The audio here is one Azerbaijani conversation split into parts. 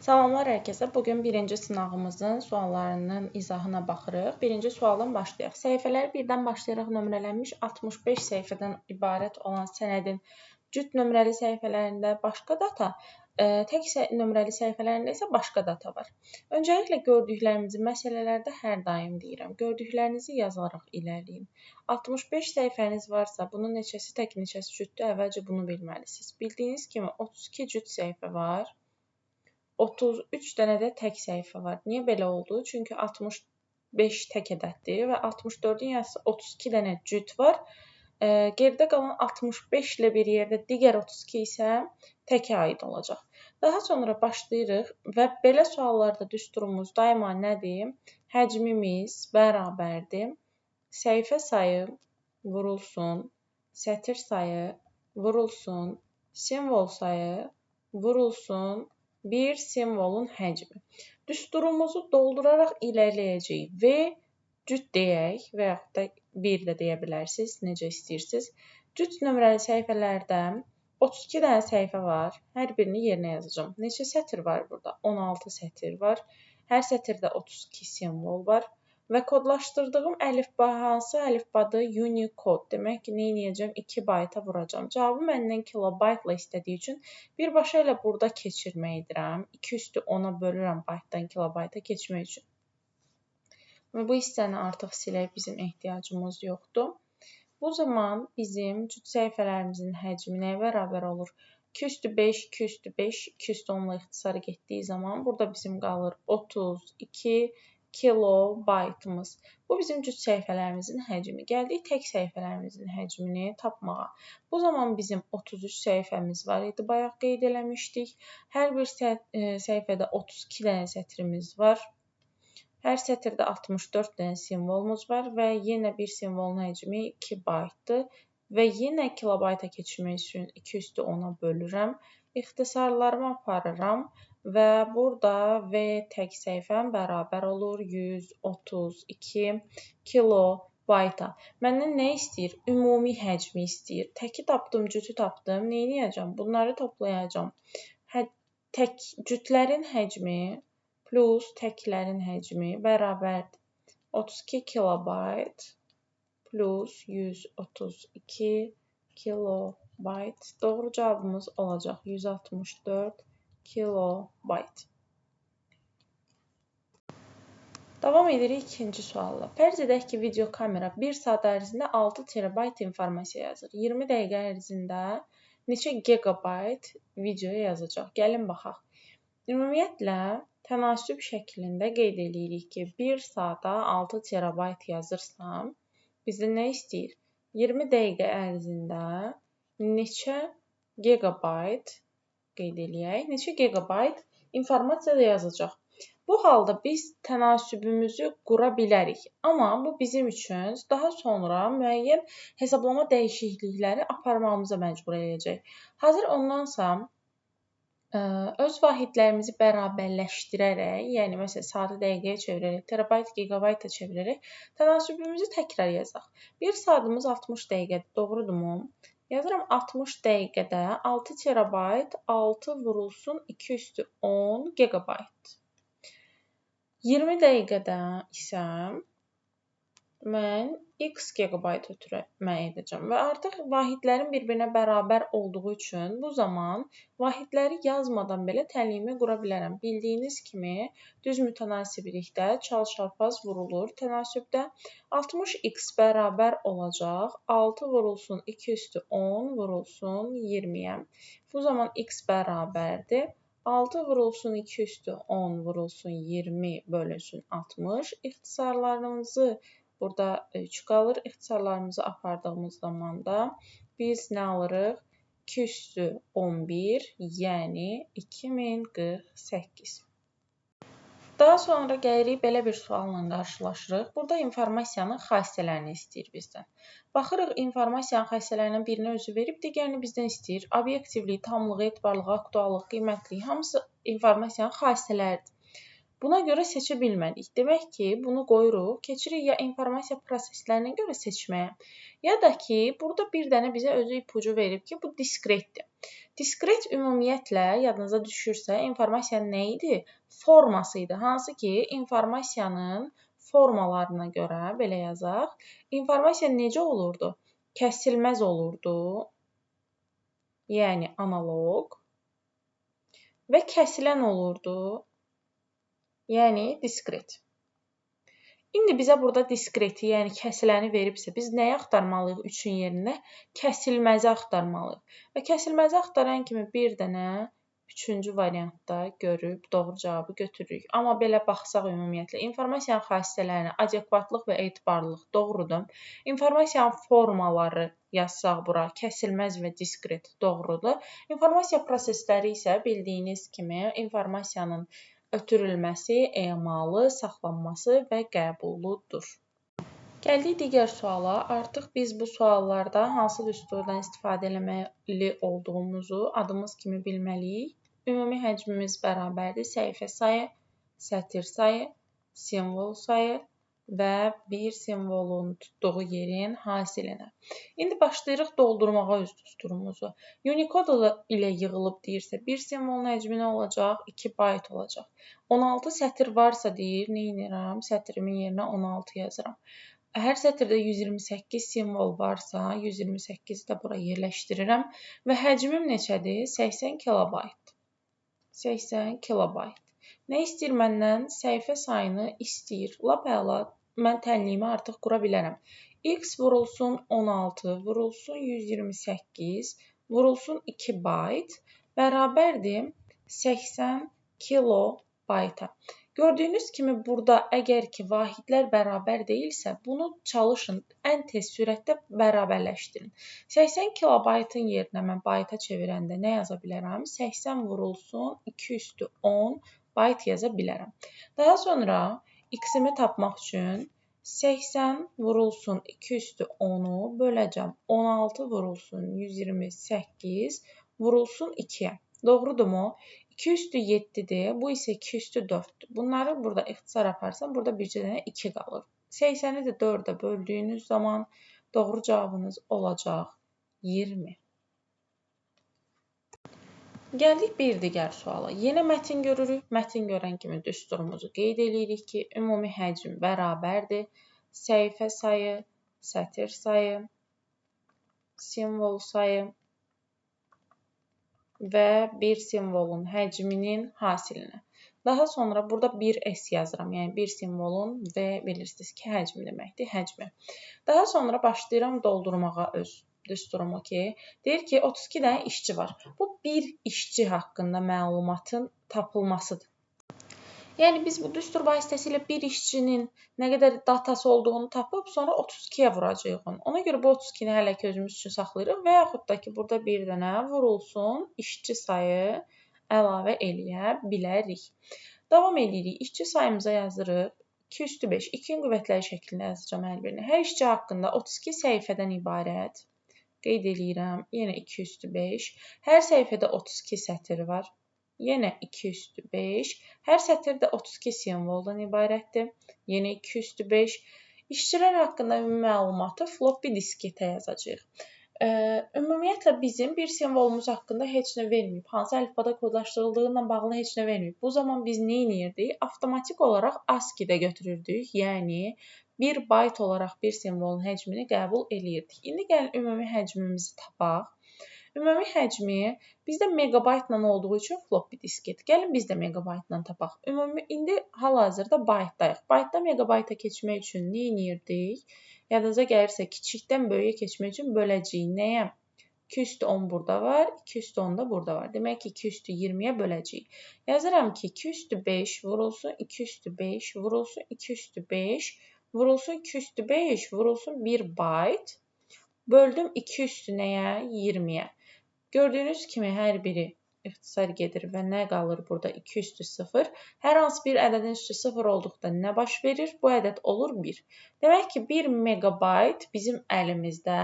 Salamlar hər kəsə. Bugün birinci sınağımızın suallarının izahına baxırıq. Birinci sualdan başlayaq. Səhifələri birdən başlayaraq nömrələnmiş 65 səhifədən ibarət olan sənədin cüt nömrəli səhifələrində başqa data, tək nömrəli səhifələrində isə başqa data var. Öncəliklə gördüklərimizi məsələlərdə hər daim deyirəm. Gördüklərinizi yazaraq irəliləyin. 65 səhifəniz varsa, bunun neçəsi tək, neçəsi cütdür, əvvəlcə bunu bilməlisiniz. Bildiyiniz kimi 32 cüt səhifə var. 33 dənə də tək səhifə var. Niyə belə oldu? Çünki 65 tək ədəddir və 64-ün yarısı 32 dənə cüt var. Geridə qalan 65 ilə bir yerdə digər 32 isə təkə aid olacaq. Daha sonra başlayırıq və belə suallarda düsturumuz daima nədir? Həcmimiz bərabərdir. Səhifə sayı vurulsun, sətir sayı vurulsun, simvol sayı vurulsun, bir simvolun həcmi. Düsturumuzu dolduraraq irəliləyəcəyik. V cüt deyək və yaxud da 1 də deyə bilərsiniz, necə istəyirsiniz. Cüt nömrəli səhifələrdə 32 dənə səhifə var. Hər birini yerinə yazacağam. Neçə sətir var burada? 16 sətir var. Hər sətirdə 32 simvol var. Və kodlaşdırdığım əlifba hansı əlifbadır? Unicode. Demək ki, nə edəcəm? 2 bayta vuracam. Cavabı məndən kilobaytla istədiyi üçün birbaşa ilə burada keçirmək edirəm. 2 üstü 10-a bölürəm baytdan kilobayta keçmək üçün. Və bu hissəni artıq silək, bizim ehtiyacımız yoxdur. Bu zaman bizim cüt səhifələrimizin həcmi nəyə bərabər olur? 2 üstü 5, 2 üstü 5, 2 üstü 10-la ixtisara getdiyi zaman burada bizim qalır 32 kilobaytımız. Bu bizim cüt səhifələrimizin həcmi. Gəldik tək səhifələrimizin həcmini tapmağa. Bu zaman bizim 33 səhifəmiz var idi, bayaq qeyd eləmişdik. Hər bir səhifədə 32 dənə sətrimiz var. Hər sətirdə 64 dənə simvolumuz var və yenə bir simvolun həcmi 2 baytdır. Və yenə kilobayta keçirmək üçün 2 üstü 10-a bölürəm. İxtisarlarımı aparıram. Və burada V tək səhifəm bərabər olur 132 kilobayta. Məndən nə istəyir? Ümumi həcmi istəyir. Təki tapdım, cütü tapdım. Nə edəcəm? Bunları toplayacağam. Cütlərin həcmi plus təklərin həcmi bərabərdir. 32 kilobayt plus 132 kilobayt. Doğru cavabımız olacaq 164 kilobayt. Davam edirik ikinci sualla. Fərz edək ki, video kamera 1 saat ərzində 6 terabayt informasiya yazır. 20 dəqiqə ərzində neçə gigabayt video yazacaq? Gəlin baxaq. Ümumiyyətlə, tənasüb şəklində qeyd edirik ki, 1 saata 6 terabayt yazırsam, bizdə nə istəyir? 20 dəqiqə ərzində neçə gigabayt qeyd eləyək, neçə gigabayt informasiya da yazacaq. Bu halda biz tənasübümüzü qura bilərik. Amma bu bizim üçün daha sonra müəyyən hesablama dəyişiklikləri aparmamıza məcbur edəcək. Hazır ondansa öz vahidlərimizi bərabərləşdirərək, yəni məsələn saatı dəqiqəyə çevirərək, terabayt, gigabayta çevirərək tənasübümüzü təkrar yazaq. 1 saatımız 60 dəqiqədir, doğrudurmu? Yazıram 60 dəqiqədə 6 terabayt 6 vurulsun 2 üstü 10 gigabayt. 20 dəqiqədə isə mən x gigabayt ötürmə edəcəm və artıq vahidlərin bir-birinə bərabər olduğu üçün bu zaman vahidləri yazmadan belə tənliyimi qura bilərəm. Bildiyiniz kimi düz mütənasiblikdə çalçarpaz vurulur. Tənasübdə 60x bərabər olacaq 6 vurulsun 2 üstü 10 vurulsun 20-yə. Bu zaman x bərabərdir 6 vurulsun 2 üstü 10 vurulsun 20 bölünsün 60. İxtisarlarımızı burada 3 qalır. İxtisarlarımızı apardığımız zaman da biz nə alırıq? 2 üstü 11, yəni 2048. Daha sonra gəlirik belə bir sualla qarşılaşırıq. Burada informasiyanın xassələrini istəyir bizdən. Baxırıq informasiyanın xassələrindən birini özü verib, digərini bizdən istəyir. Obyektivlik, tamlığı, etibarlılığı, aktuallıq, qiymətlilik hamısı informasiyanın xassələridir. Buna görə seçə bilmədik. Demək ki, bunu qoyuruq, keçirik ya informasiya proseslərinə görə seçməyə, ya da ki, burada bir dənə bizə özü ipucu verib ki, bu diskretdir. Diskret ümumiyyətlə, yadınıza düşürsə, informasiyanın nə idi? Forması idi. Hansı ki, informasiyanın formalarına görə, belə yazaq, informasiya necə olurdu? Kəsilməz olurdu, yəni analoq və kəsilən olurdu, yəni diskret. İndi bizə burada diskreti, yəni kəsiləni veribsə, biz nəyi axtarmalıyıq 3-ün yerinə? Kəsilməzi axtarmalıyıq. Və kəsilməzi axtaran kimi bir dənə 3-cü variantda görüb doğru cavabı götürürük. Amma belə baxsaq ümumiyyətlə, informasiyanın xassələrini, adekvatlıq və etibarlılıq doğrudur. İnformasiyanın formaları yazsaq bura, kəsilməz və diskret doğrudur. İnformasiya prosesləri isə bildiyiniz kimi informasiyanın ötürülməsi, emalı, saxlanması və qəbuludur. Gəldik digər suala. Artıq biz bu suallarda hansı düsturdan istifadə etməli olduğumuzu adımız kimi bilməliyik. Ümumi həcmimiz bərabərdir səhifə sayı, sətir sayı, simvol sayı və bir simvolun tutduğu yerin hasilinə. İndi başlayırıq doldurmağa öz düsturumuzu. Unicode ilə yığılıb deyirsə, bir simvolun həcmi nə olacaq? 2 bayt olacaq. 16 sətir varsa deyir, nə edirəm? Sətirimin yerinə 16 yazıram. Hər sətirdə 128 simvol varsa, 128-i də bura yerləşdirirəm və həcmim neçədir? 80 kilobayt. 80 kilobayt. Nə istəyir məndən? Səhifə sayını istəyir. Lap əla. Mən tənliyimi artıq qura bilərəm. X vurulsun 16, vurulsun 128, vurulsun 2 bayt bərabərdir 80 kilobayta. Gördüyünüz kimi burada əgər ki vahidlər bərabər deyilsə, bunu çalışın ən tez sürətdə bərabərləşdirin. 80 kilobaytın yerinə mən bayta çevirəndə nə yaza bilərəm? 80 vurulsun 2 üstü 10 bayt yaza bilərəm. Daha sonra x-imi tapmaq üçün 80 vurulsun 2 üstü 10-u böləcəm. 16 vurulsun 128 vurulsun 2-yə. Doğrudurmu? 2 üstü 7-dir. Bu isə 2 üstü 4-dür. Bunları burada ixtisar aparsam, burada bircə dənə 2 qalır. 80-i də 4-ə böldüyünüz zaman doğru cavabınız olacaq 20. Gəldik bir digər suala. Yenə mətin görürük. Mətin görən kimi düsturumuzu qeyd edirik ki, ümumi həcm bərabərdir. Səhifə sayı, sətir sayı, simvol sayı və bir simvolun həcminin hasilinə. Daha sonra burada 1S yazıram. Yəni bir simvolun və bilirsiniz ki, həcm deməkdir, həcmi. Daha sonra başlayıram doldurmağa öz düsturumu ki, deyir ki, 32 dənə işçi var. Bu bir işçi haqqında məlumatın tapılmasıdır. Yəni biz bu düstur vasitəsilə bir işçinin nə qədər datası olduğunu tapıb, sonra 32-yə vuracağıq onu. Ona görə bu 32-ni hələ ki özümüz üçün saxlayırıq və yaxud da ki, burada bir dənə vurulsun, işçi sayı əlavə eləyə bilərik. Davam edirik. İşçi sayımıza yazırıq. 2 üstü 5. 2-nin qüvvətləri şəklində yazacağım hər birini. Hər işçi haqqında 32 səhifədən ibarət. Qeyd edirəm. Yenə 2 üstü 5. Hər səhifədə 32 sətir var. Yenə 2 üstü 5. Hər sətir də 32 simvoldan ibarətdir. Yenə 2 üstü 5. İşçilər haqqında ümumi məlumatı floppy disketə yazacağıq. Ümumiyyətlə bizim bir simvolumuz haqqında heç nə verməyib. Hansı əlifbada kodlaşdırıldığıyla bağlı heç nə verməyib. Bu zaman biz nə edirdik? Avtomatik olaraq ASCII-də götürürdük. Yəni, 1 bayt olaraq bir simvolun həcmini qəbul eləyirdik. İndi gəlin ümumi həcmimizi tapaq. Ümumi həcmi bizdə megabaytla olduğu üçün floppy disket. Gəlin biz də megabaytla tapaq. Ümumi indi hal-hazırda baytdayıq. Baytdan megabayta keçmək üçün nə edirdik? Yadınıza gəlirsə, kiçikdən böyüyə keçmək üçün böləcəyik. Nəyə? 2 üstü 10 burada var, 2 üstü 10 da burada var. Demək ki, 2 üstü 20-yə böləcəyik. Yazıram ki, 2 üstü 5 vurulsun, 2 üstü 5 vurulsun, 2 üstü 5 vurulsun, 2 üstü 5 vurulsun 1 bayt. Böldüm 2 üstü nəyə? 20-yə. Gördüyünüz kimi hər biri ixtisar gedir və nə qalır burada? 2 üstü 0. Hər hansı bir ədədin üstü 0 olduqda nə baş verir? Bu ədəd olur 1. Demək ki, 1 megabayt bizim əlimizdə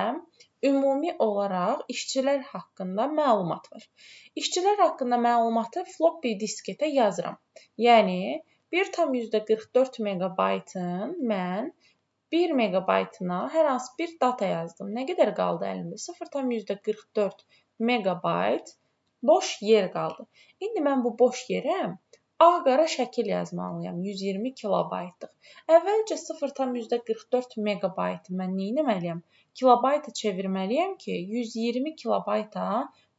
ümumi olaraq işçilər haqqında məlumat var. İşçilər haqqında məlumatı floppy disketə yazıram. Yəni, 1,44 megabaytın mən 1 megabaytına hər hansı bir data yazdım. Nə qədər qaldı əlimdə? 0,44 megabayt boş yer qaldı. İndi mən bu boş yerə ağ-qara şəkil yazmalıyam. 120 kilobaytlıq. Əvvəlcə 0,44 megabaytı mən nə etməliyəm? Kilobayta çevirməliyəm ki, 120 kilobayta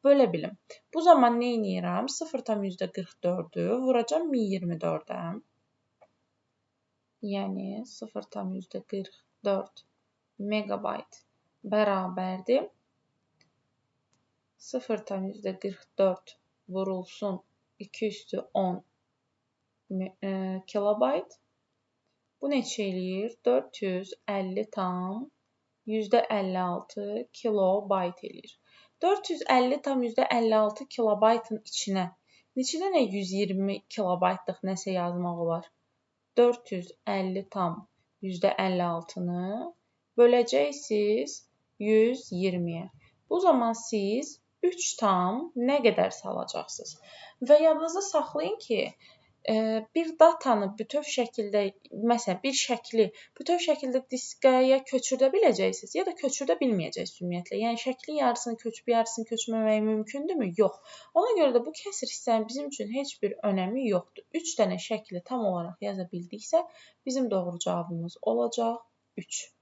bölə bilim. Bu zaman nə edirəm? 0,44-ü vuracam 1024-ə. Yəni 0,44 megabayt bərabərdir. 0,44 vurulsun 2/10 kilobayt. Bu neçə eləyir? 450,56 kilobayt eləyir. 450,56 kilobaytın içinə neçə dənə 120 kilobaytlıq nəsə yazmaq olar? 450,56-nı böləcəksiniz 120-yə. Bu zaman siz 3 tam nə qədər salacaqsınız? Və yadınızda saxlayın ki, bir datanı bütöv şəkildə, məsələn, bir şəkli bütöv şəkildə diskaya köçürdə biləcəksiniz, ya da köçürdə bilməyəcəksiniz ümumiyyətlə. Yəni, şəklin yarısını köçüb, yarısını köçməmək mümkündürmü? Yox. Ona görə də bu kəsr hissənin bizim üçün heç bir önəmi yoxdur. 3 dənə şəkli tam olaraq yaza bildiksə, bizim doğru cavabımız olacaq 3.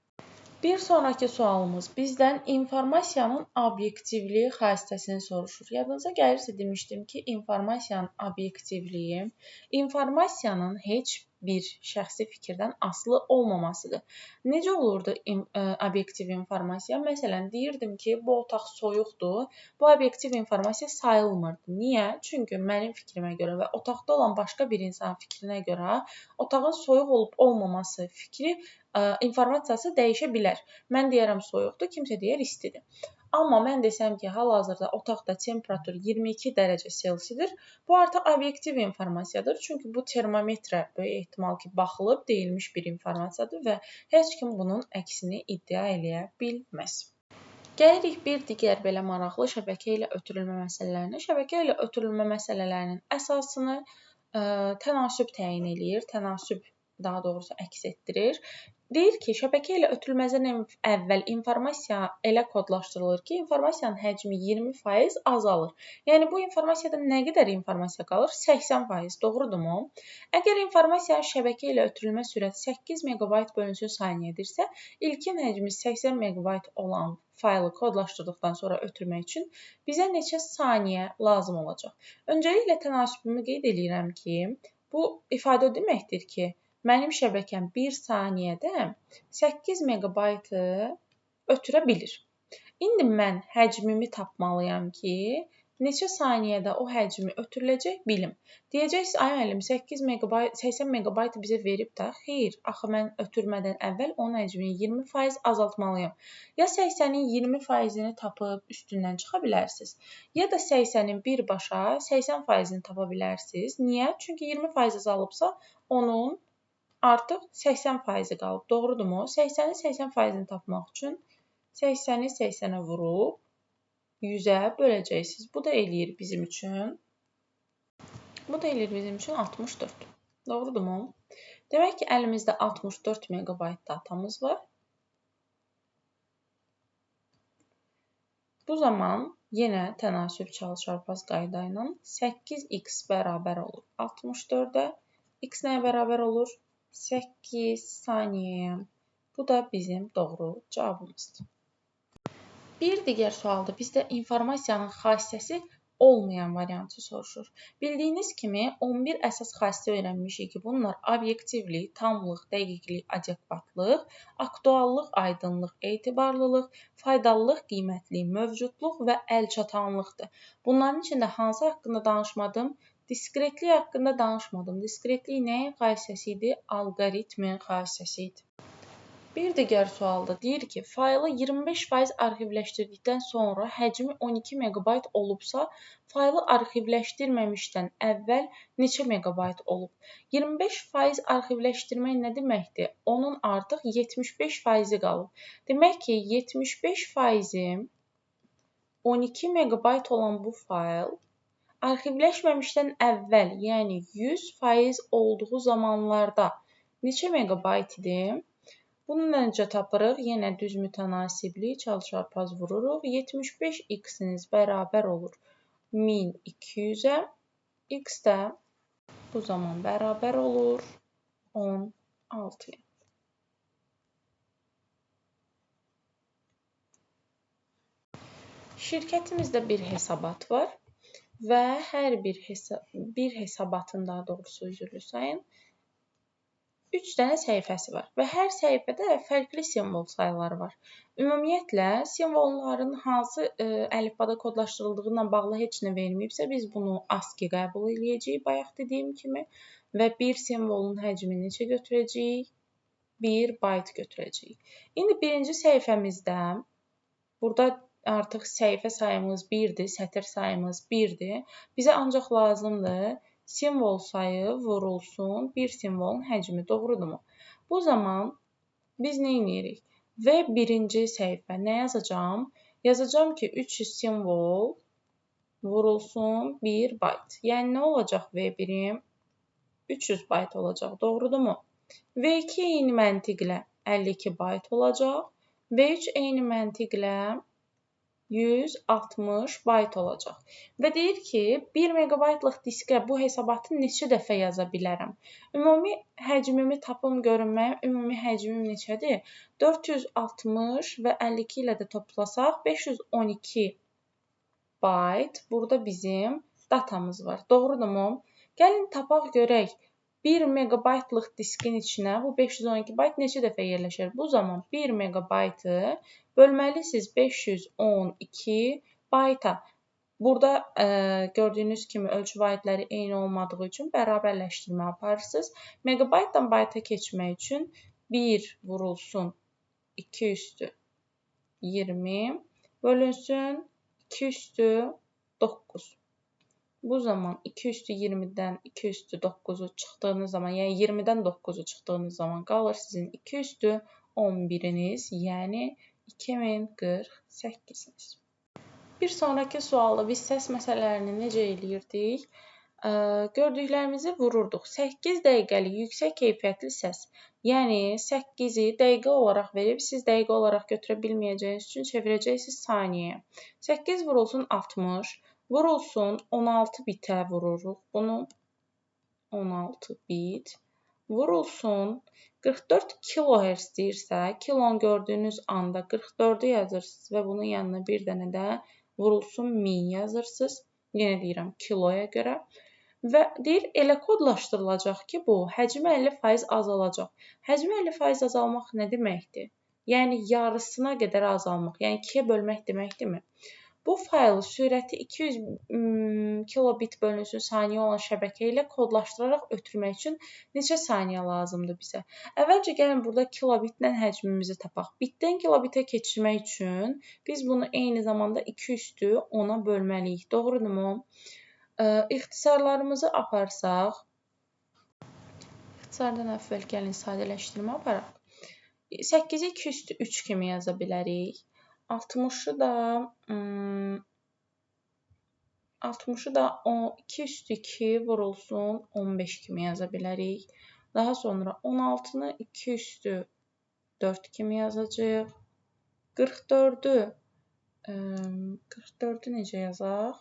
Bir sonraki sualımız bizdən informasiyanın obyektivliyi xassəsini soruşur. Yadınıza gəlirsə demişdim ki, informasiyanın obyektivliyi informasiyanın heç bir şəxsi fikirdən asılı olmamasıdır. Necə olurdu obyektiv informasiya? Məsələn, deyirdim ki, bu otaq soyuqdur. Bu obyektiv informasiya sayılmırdı. Niyə? Çünki mənim fikrimə görə və otaqda olan başqa bir insanın fikrinə görə otağın soyuq olub olmaması fikri informasiyası dəyişə bilər. Mən deyərəm soyuqdur, kimsə deyər istidir. Amma mən desəm ki, hal-hazırda otaqda temperatur 22 dərəcə Selsidir, bu artıq obyektiv informasiyadır. Çünki bu termometrə böyük ehtimal ki, baxılıb deyilmiş bir informasiyadır və heç kim bunun əksini iddia eləyə bilməz. Gəlirik bir digər belə maraqlı şəbəkə ilə ötürülmə məsələlərinə. Şəbəkə ilə ötürülmə məsələlərinin əsasını tənasüb təyin eləyir, tənasüb daha doğrusu əks etdirir. Deyir ki, şəbəkə ilə ötürülməzdən əvvəl informasiya elə kodlaşdırılır ki, informasiyanın həcmi 20% azalır. Yəni, bu informasiyada nə qədər informasiya qalır? 80%, doğrudurmu? Əgər informasiyanın şəbəkə ilə ötürülmə sürəti 8 megabayt bölünsün saniyədirsə, ilkin həcmi 80 megabayt olan faylı kodlaşdırdıqdan sonra ötürmək üçün bizə neçə saniyə lazım olacaq? Öncəliklə tənasübümü qeyd edirəm ki, bu ifadə deməkdir ki, mənim şəbəkəm 1 saniyədə 8 megabaytı ötürə bilir. İndi mən həcmimi tapmalıyam ki, neçə saniyədə o həcmi ötürüləcək bilim. Deyəcəksiniz, ay müəllim, 80 megabaytı bizə verib də, xeyr, axı mən ötürmədən əvvəl onun həcmini 20% azaltmalıyam. Ya 80-in 20%-ni tapıb üstündən çıxa bilərsiniz, ya da 80-in birbaşa 80%-ni tapa bilərsiniz. Niyə? Çünki 20% azalıbsa, onun artıq 80% qalıb. Doğrudurmu? 80-in 80%-ni tapmaq üçün 80-i 80-ə vurub 100-ə böləcəksiniz. Bu da eləyir bizim üçün 64. Doğrudurmu? Demək ki, əlimizdə 64 megabayt datamız var. Bu zaman yenə tənasüb çalı-çarpaz qayda ilə 8x bərabər olur 64-ə. X nəyə bərabər olur? 8 saniyəyə. Bu da bizim doğru cavabımızdır. Bir digər sualda bizdə informasiyanın xassəsi olmayan variantı soruşur. Bildiyiniz kimi 11 əsas xassə öyrənmişik ki, bunlar obyektivlik, tamlıq, dəqiqlik, adekvatlıq, aktuallıq, aydınlıq, etibarlılıq, faydalılıq, qiymətlilik, mövcudluq və əlçatanlıqdır. Bunların içində hansı haqqında danışmadım? Diskretlik haqqında danışmadım. Diskretlik nəyin xassəsi idi? Alqoritmin xassəsi idi. Bir digər sualda deyir ki, faylı 25% arxivləşdirdikdən sonra həcmi 12 megabayt olubsa, faylı arxivləşdirməmişdən əvvəl neçə megabayt olub? 25% arxivləşdirmək nə deməkdir? Onun artıq 75%-i qalıb. Demək ki, 75%-i 12 megabayt olan bu fayl arxivləşməmişdən əvvəl, yəni 100% olduğu zamanlarda neçə megabayt idi? Bunu necə tapırıq? Yenə düz mütənasiblik, çalı-çarpaz vururuq. 75x-iniz bərabər olur 1200-ə, x də bu zaman bərabər olur 16-ya. Şirkətimizdə bir hesabat var və hər bir hesabatın, daha doğrusu üzrlü sayın, 3 dənə səhifəsi var və hər səhifədə fərqli simvol sayıları var. Ümumiyyətlə, simvolların hansı əlifbada kodlaşdırıldığı ilə bağlı heç nə verməyibsə, biz bunu ASCII qəbul edəcəyik, bayaq dediyim kimi, və bir simvolun həcmi neçə götürəcəyik? 1 byte götürəcəyik. İndi birinci səhifəmizdə, burada artıq səhifə sayımız 1-dir, sətr sayımız 1-dir. Bizə ancaq lazımdır simvol sayı vurulsun bir simvolun həcmi, doğrudurmu? Bu zaman biz nə edirik? Və birinci səhifə nə yazacağım? Yazacağım ki, 300 simvol vurulsun 1 byte. Yəni nə olacaq V1-im? 300 byte olacaq, doğrudurmu? V2 eyni məntiqlə 52 byte olacaq. V3 eyni məntiqlə 160 byte olacaq. Və deyir ki, 1 megabaytlıq diskə bu hesabatı neçə dəfə yaza bilərəm? Ümumi həcmimi tapım görün, mənim ümumi həcmim neçədir? 460 və 52 ilə də toplasaq 512 byte. Burada bizim datamız var. Doğrudurmu? Gəlin tapaq görək. 1 megabaytlıq diskin içinə bu 512 byte neçə dəfə yerləşir? Bu zaman 1 megabaytı bölməlisiniz 512 byte-a. Burada gördüyünüz kimi ölçü vahidləri eyni olmadığı üçün bərabərləşdirmə aparırsınız. Megabaytdan byte-a keçmək üçün 1 vurulsun 2 üstü 20 bölünsün 2 üstü 9. Bu zaman 2 üstü 20-dən 2 üstü 9-u çıxdığınız zaman, yəni 20-dən 9-u çıxdığınız zaman qalır sizin 2 üstü 11-iniz, yəni 2048-iniz. Bir sonraki sualda biz səs məsələlərini necə eləyirdik? Gördüklərimizi vururduq. 8 dəqiqəlik yüksək keyfiyyətli səs. Yəni 8-i dəqiqə olaraq verib, siz dəqiqə olaraq götürə bilməyəcəyiniz üçün çevirəcəksiniz saniyəyə. 8 vurulsun 60, vurulsun 16 bitə vururuq bunu. 16 bit. Vurulsun 44 kilohertz deyirsə, kilonu gördüyünüz anda 44-ü yazırsınız və bunun yanına bir dənə də vurulsun 1000 yazırsınız. Yenə deyirəm kiloya görə. Və deyir, elə kodlaşdırılacaq ki, bu həcmi 50% azalacaq. Həcmi 50% azalmaq nə deməkdir? Yəni yarısına qədər azalmaq, yəni 2-yə bölmək deməkdirmi? Bu faylı sürəti 200 kilobit bölünsün saniyə olan şəbəkə ilə kodlaşdıraraq ötürmək üçün neçə saniyə lazımdır bizə? Əvvəlcə gəlin burada kilobitlə həcmimizi tapaq. Bitdən kilobitə keçirmək üçün biz bunu eyni zamanda 2 üstü 10-a bölməliyik. Doğrudurmu? İxtisarlarımızı aparsaq, ixtisardan əvvəl gəlin sadələşdirmə aparaq. 8-i 2 üstü 3 kimi yaza bilərik. 60-ı da 2 üstü 2 vurulsun 15 kimi yaza bilərik. Daha sonra 16-nı 2 üstü 4 kimi yazacağıq. 44-ü necə yazaq?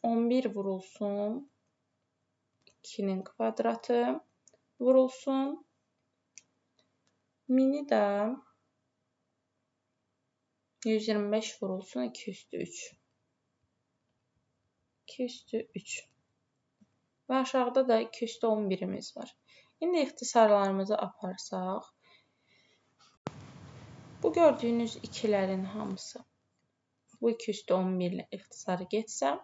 11 vurulsun 2-nin kvadratı vurulsun. 1000-i də 125 vurulsun 2 üstü 3. 2 üstü 3. Və aşağıda da 2 üstü 11-imiz var. İndi ixtisarlarımızı aparsaq, bu gördüyünüz ikilərin hamısı, bu 2 üstü 11 ilə ixtisarı getsə,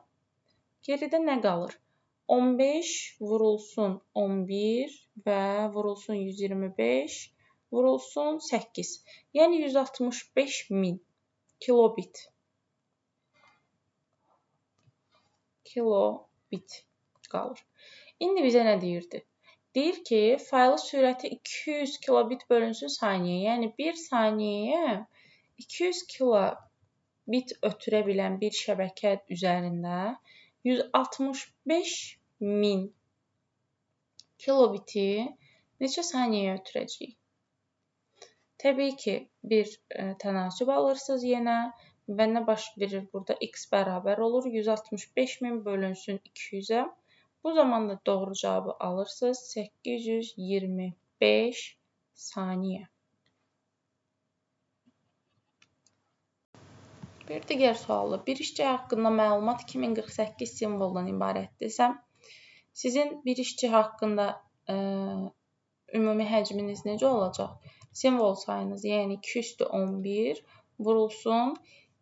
geridə nə qalır? 15 vurulsun 11 və vurulsun 125 vurulsun 8. Yəni 165.000 kilobit qalır. İndi bizə nə deyirdi? Deyir ki, faylı sürəti 200 kilobit bölünsün saniyə. Yəni 1 saniyəyə 200 kilobit ötürə bilən bir şəbəkə üzərində 165.000 kilobiti neçə saniyəyə ötürəcəyik? Təbii ki, bir tənasüb alırsınız yenə və nə baş verir burada? X bərabər olur 165.000 bölünsün 200-ə. Bu zaman da doğru cavabı alırsınız 825 saniyə. Bir digər sualda bir işçi haqqında məlumat 2048 simvoldan ibarətdirsə, sizin bir işçi haqqında ümumi həcminiz necə olacaq? Simvol sayınız, yəni 2/11 vurulsun,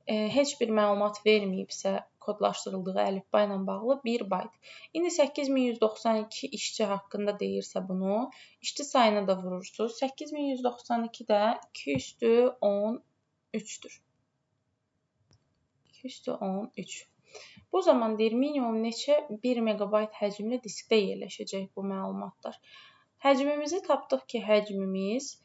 heç bir məlumat verməyibsə, kodlaşdırıldığı əlifba ilə bağlı 1 bayt. İndi 8192 işçi haqqında deyirsə bunu, işçi sayına da vurursunuz. 8192 də 2/13-dür. 2/13. Bu zaman deyir, minimum neçə 1 megabayt həcmli diskdə yerləşəcək bu məlumatlar. Həcmimizi tapdıq ki, həcmimiz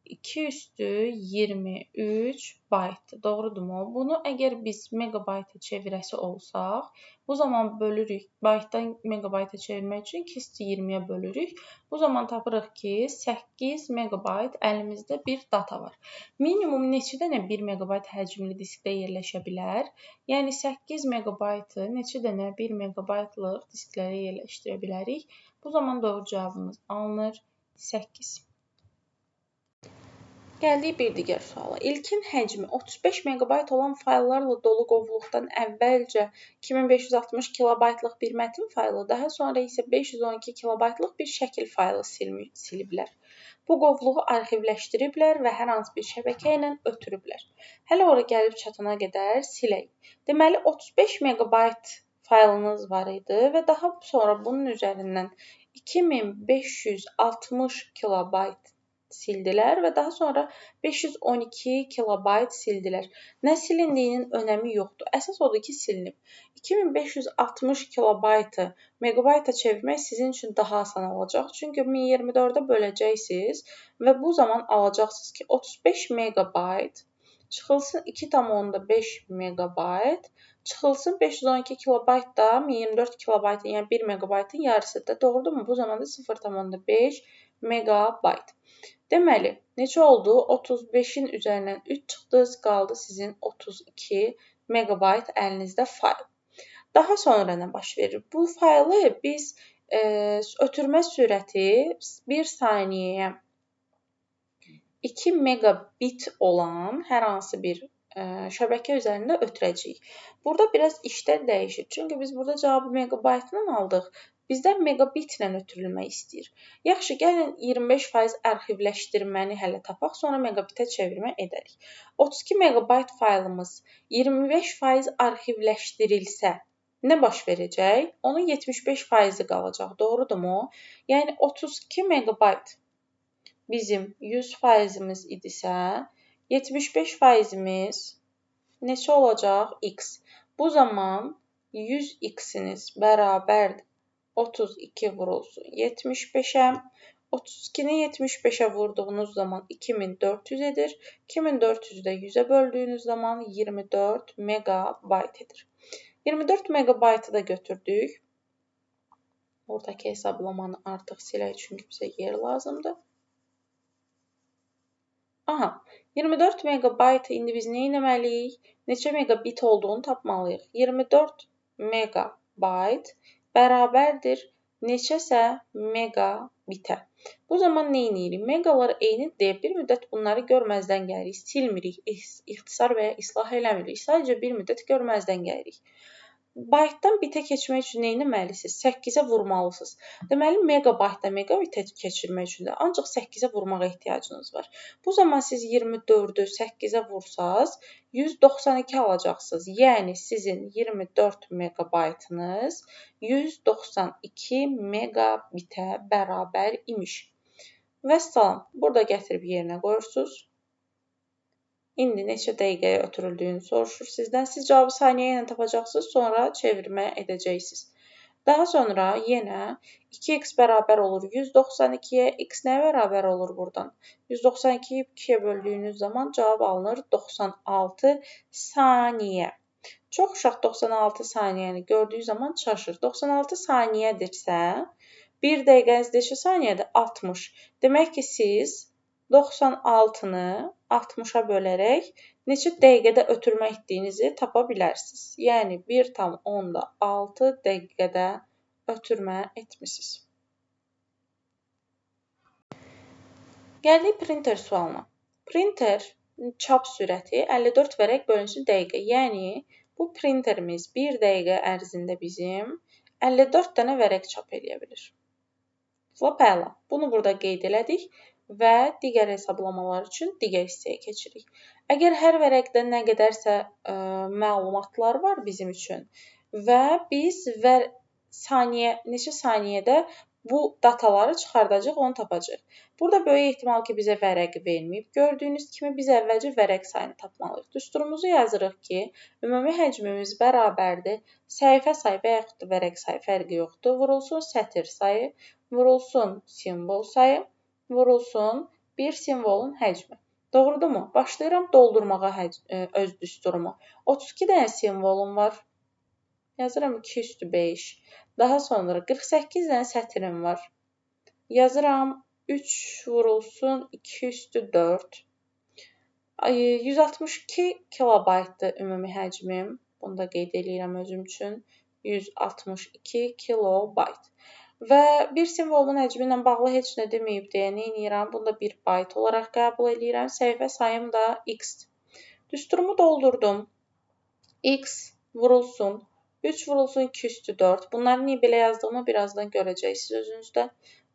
2/23 baytdır. Doğrudurmu? Bunu əgər biz megabayta çevirəsi olsaq, bu zaman bölürük. Baytdan megabayta çevirmək üçün 2/20-yə bölürük. Bu zaman tapırıq ki, 8 megabayt əlimizdə bir data var. Minimum neçə dənə 1 megabayt həcmli diskdə yerləşə bilər? Yəni 8 megabaytı neçə dənə 1 megabaytlıq disklərə yerləşdirə bilərik? Bu zaman doğru cavabımız alınır 8. Gəldik bir digər suala. İlkin həcmi 35 megabayt olan fayllarla dolu qovluqdan əvvəlcə 2560 kilobaytlıq bir mətn faylı, daha sonra isə 512 kilobaytlıq bir şəkil faylı siliblər. Bu qovluğu arxivləşdiriblər və hər hansı bir şəbəkə ilə ötürüblər. Hələ ora gəlib çatana qədər silək. Deməli, 35 megabayt faylınız var idi və daha sonra bunun üzərindən 2560 kilobayt sildilər və daha sonra 512 kilobayt sildilər. Nə silindiyinin önəmi yoxdur. Əsas odur ki, silinib. 2560 kilobaytı megabayta çevirmək sizin üçün daha asan olacaq. Çünki 1024-ə böləcəksiniz və bu zaman alacaqsınız ki, 35 megabayt çıxılsın 2,5 megabayt, çıxılsın 512 kilobayt da 1024 kilobaytın, yəni 1 megabaytın yarısıdır. Doğrudurmu? Bu zaman da 0,5 megabayt. Deməli, necə oldu? 35-in üzərindən 3 çıxdınız, qaldı sizin 32 megabayt əlinizdə fayl. Daha sonra nə baş verir? Bu faylı biz ötürmə sürəti 1 saniyəyə 2 megabit olan hər hansı bir şəbəkə üzərində ötürəcəyik. Burada biraz işlər dəyişir. Çünki biz burada cavabı megabaytla aldıq. Bizdən megabitlə ötürülmək istəyir. Yaxşı, gəlin 25% arxivləşdirməni hələ tapaq, sonra megabitə çevirmə edərik. 32 megabayt faylımız 25% arxivləşdirilsə nə baş verəcək? Onun 75%-i qalacaq, doğrudurmu? Yəni 32 megabayt bizim 100%-imiz idisə, 75%-imiz neçə olacaq? X. Bu zaman 100x-iniz bərabərdir 32 vurulsun 75-ə. 32-ni 75-ə vurduğunuz zaman 2400 edir. 2400-ü də 100-ə böldüyünüz zaman 24 megabayt edir. 24 megabaytı da götürdük. Oradakı hesablamanı artıq silək, çünki bizə yer lazımdır. Aha, 24 megabaytı indi biz nə etməliyik? Neçə megabit olduğunu tapmalıyıq. 24 megabayt bərabərdir neçəsə megabitə. Bu zaman nə edirik? Megalar eynidir deyə bir müddət bunları görməzdən gəlirik, silmirik, ixtisar və ya islah eləmirik. Sadəcə bir müddət görməzdən gəlirik. Baytdan bitə keçmək üçün nə etməlisiniz? 8-ə vurmalısınız. Deməli, megabaytdan megabitə keçirmək üçün də ancaq 8-ə vurmağa ehtiyacınız var. Bu zaman siz 24-ü 8-ə vursaz 192 alacaqsınız. Yəni, sizin 24 megabaytınız 192 megabitə bərabər imiş. Vəssalam, burada gətirib yerinə qoyursunuz. İndi neçə dəqiqəyə ötürüldüyünü soruşur sizdən. Siz cavabı saniyə ilə tapacaqsınız, sonra çevirmə edəcəksiniz. Daha sonra yenə 2x bərabər olur 192-yə. X nəyə bərabər olur buradan? 192-yi 2-yə böldüyünüz zaman cavab alınır 96 saniyə. Çox uşaq 96 saniyəni gördüyü zaman çaşır. 96 saniyədirsə, 1 dəqiqəniz neçə saniyədir? 60. Demək ki, siz 96-nı 60-a bölərək neçə dəqiqədə ötürmə etdiyinizi tapa bilərsiniz. Yəni 1,6 dəqiqədə ötürmə etmisiniz. Gəldik printer sualına. Printer çap sürəti 54 vərəq bölünsün dəqiqə. Yəni bu printerimiz 1 dəqiqə ərzində bizim 54 dənə vərəq çap edə bilir. Lap əla. Bunu burada qeyd elədik və digər hesablamalar üçün digər hissəyə keçirik. Əgər hər vərəqdə nə qədərsə məlumatlar var bizim üçün və biz neçə saniyədə bu dataları çıxardacaq, onu tapacaq. Burada böyük ehtimal ki, bizə vərəqi verməyib. Gördüyünüz kimi biz əvvəlcə vərəq sayını tapmalıyıq. Düsturumuzu yazırıq ki, ümumi həcmimiz bərabərdir. Səhifə sayı və yaxud da vərəq sayı fərqi yoxdur. Vurulsun sətr sayı, vurulsun simvol sayı, vurulsun bir simvolun həcmi. Doğrudurmu? Başlayıram doldurmağa öz düsturumu. 32 dənə simvolum var. Yazıram 2/5. Daha sonra 48 dənə sətrim var. Yazıram 3 vurulsun 2/4. 162 kilobaytdır ümumi həcmim. Bunu da qeyd edirəm özüm üçün. 162 kilobayt. Və bir simvolun həcmi ilə bağlı heç nə deməyib deyə nə edirəm? Bunu da bir bayt olaraq qəbul edirəm. Səhifə sayım da x-dir. Düsturumu doldurdum. X vurulsun 3 vurulsun 2/4. Bunları niyə belə yazdığımı birazdan görəcəksiniz özünüzdə.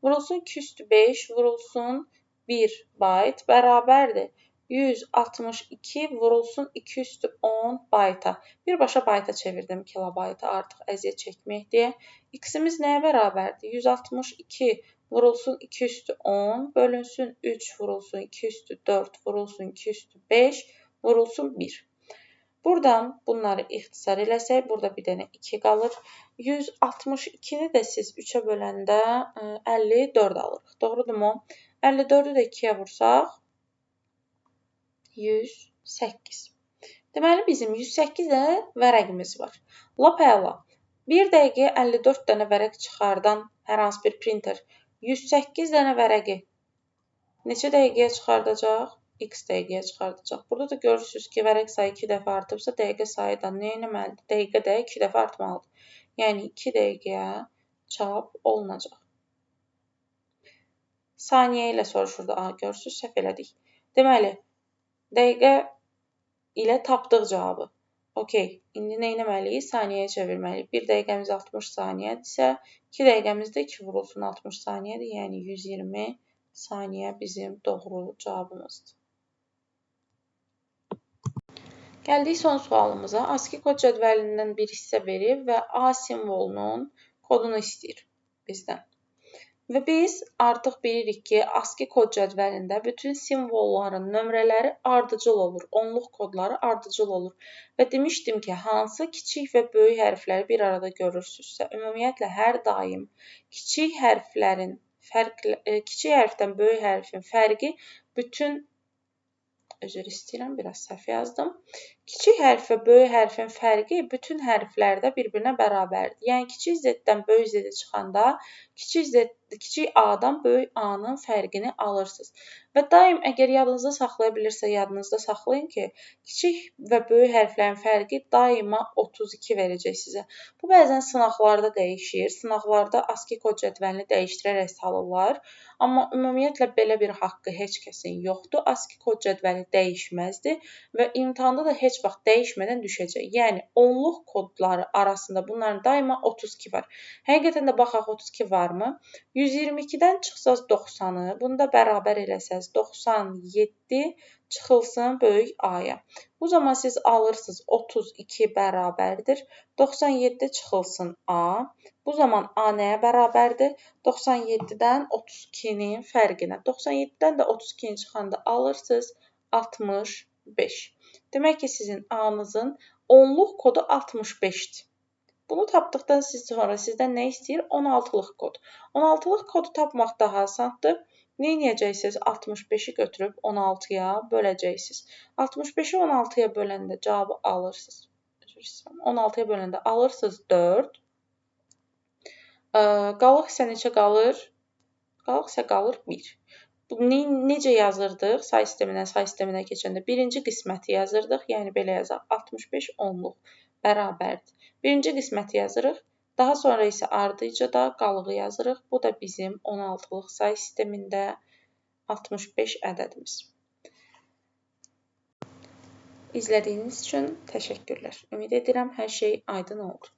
Vurulsun 2/5 vurulsun 1 bayt bərabərdir. 162 vurulsun 2/10 bayta. Birbaşa bayta çevirdim kilobayta artıq əziyyət çəkmək deyə. X-imiz nəyə bərabərdir? 162 vurulsun 2/10 bölünsün 3 vurulsun 2/4 vurulsun 2/5 vurulsun 1. Buradan bunları ixtisar eləsək, burada bir dənə 2 qalır. 162-ni də siz 3-ə böləndə 54 alırıq. Doğrudurmu? 54-ü də 2-yə vursaq 108. Deməli, bizim 108 dənə vərəqimiz var. Lap əla. 1 dəqiqəyə 54 dənə vərəq çıxardan hər hansı bir printer 108 dənə vərəqi neçə dəqiqəyə çıxardacaq? X dəqiqəyə çıxardacaq. Burada da görürsünüz ki, vərəq sayı 2 dəfə artıbsa, dəqiqə sayı da nə etməlidir? Dəqiqə də 2 dəfə artmalıdır. Yəni 2 dəqiqəyə çap olunacaq. Saniyə ilə soruşurdu. Görürsünüz, səhv elədik. Deməli, dəqiqə ilə tapdıq cavabı. Okey, indi nə etməliyik? Saniyəyə çevirməliyik. 1 dəqiqəmiz 60 saniyədirsə, 2 dəqiqəmiz də 2 vurulsun 60 saniyədir. Yəni 120 saniyə bizim doğru cavabımızdır. Gəldik son sualımıza. ASCII kod cədvəlindən bir hissə verib və A simvolunun kodunu istəyir bizdən. Və biz artıq bilirik ki, ASCII kod cədvəlində bütün simvolların nömrələri ardıcıl olur, onluq kodları ardıcıl olur. Və demişdim ki, hansı kiçik və böyük hərfləri bir arada görürsünüzsə, ümumiyyətlə hər daim kiçik hərfdən böyük hərfin fərqi bütün üzr istəyirəm, biraz səhv yazdım. Kiçik hərf və böyük hərfin fərqi bütün hərflərdə bir-birinə bərabərdir. Yəni, kiçik Z-dən böyük Z çıxanda, kiçik A-dan böyük A-nın fərqini alırsınız. Və daim əgər yadınızda saxlaya bilirsə, yadınızda saxlayın ki, kiçik və böyük hərflərin fərqi daima 32 verəcək sizə. Bu, bəzən sınaqlarda dəyişir. Sınaqlarda ASCII kod cədvəlini dəyişdirərək salırlar. Amma ümumiyyətlə belə bir haqqı heç kəsin yoxdur. ASCII kod cədvəli dəyişməzdir və imtahanda da heç vaxt dəyişmədən düşəcək. Yəni, onluq kodları arasında bunların daima 32 var. Həqiqətən də baxaq 32 varmı? 122-dən çıxsaz 90-ı, bunu da bərabər eləsəz 97 çıxılsın böyük A-ya. Bu zaman siz alırsınız 32 bərabərdir. 97 çıxılsın A. Bu zaman A nəyə bərabərdir? 97-dən 32-nin fərqinə. 97-dən də 32-ni çıxanda alırsınız 65. Demək ki, sizin A-nızın onluq kodu 65-dir. Bunu tapdıqdan sonra sizdən nə istəyir? 16-lıq kod. 16-lıq kodu tapmaq daha asandır. Nə edəcəksiniz? 65-i götürüb 16-ya böləcəksiniz. 65-i 16-ya böləndə cavabı alırsınız. 16-ya böləndə alırsınız 4. Qalıq isə neçə qalır? Qalıq isə qalır 1. Necə yazırdıq say sisteminə keçəndə? Birinci qisməti yazırdıq, yəni belə yazaq, 65 onluq bərabərdir. Birinci qisməti yazırıq, daha sonra isə ardıca da qalığı yazırıq. Bu da bizim 16-lıq say sistemində 65 ədədimiz. İzlədiyiniz üçün təşəkkürlər. Ümid edirəm hər şey aydın oldu.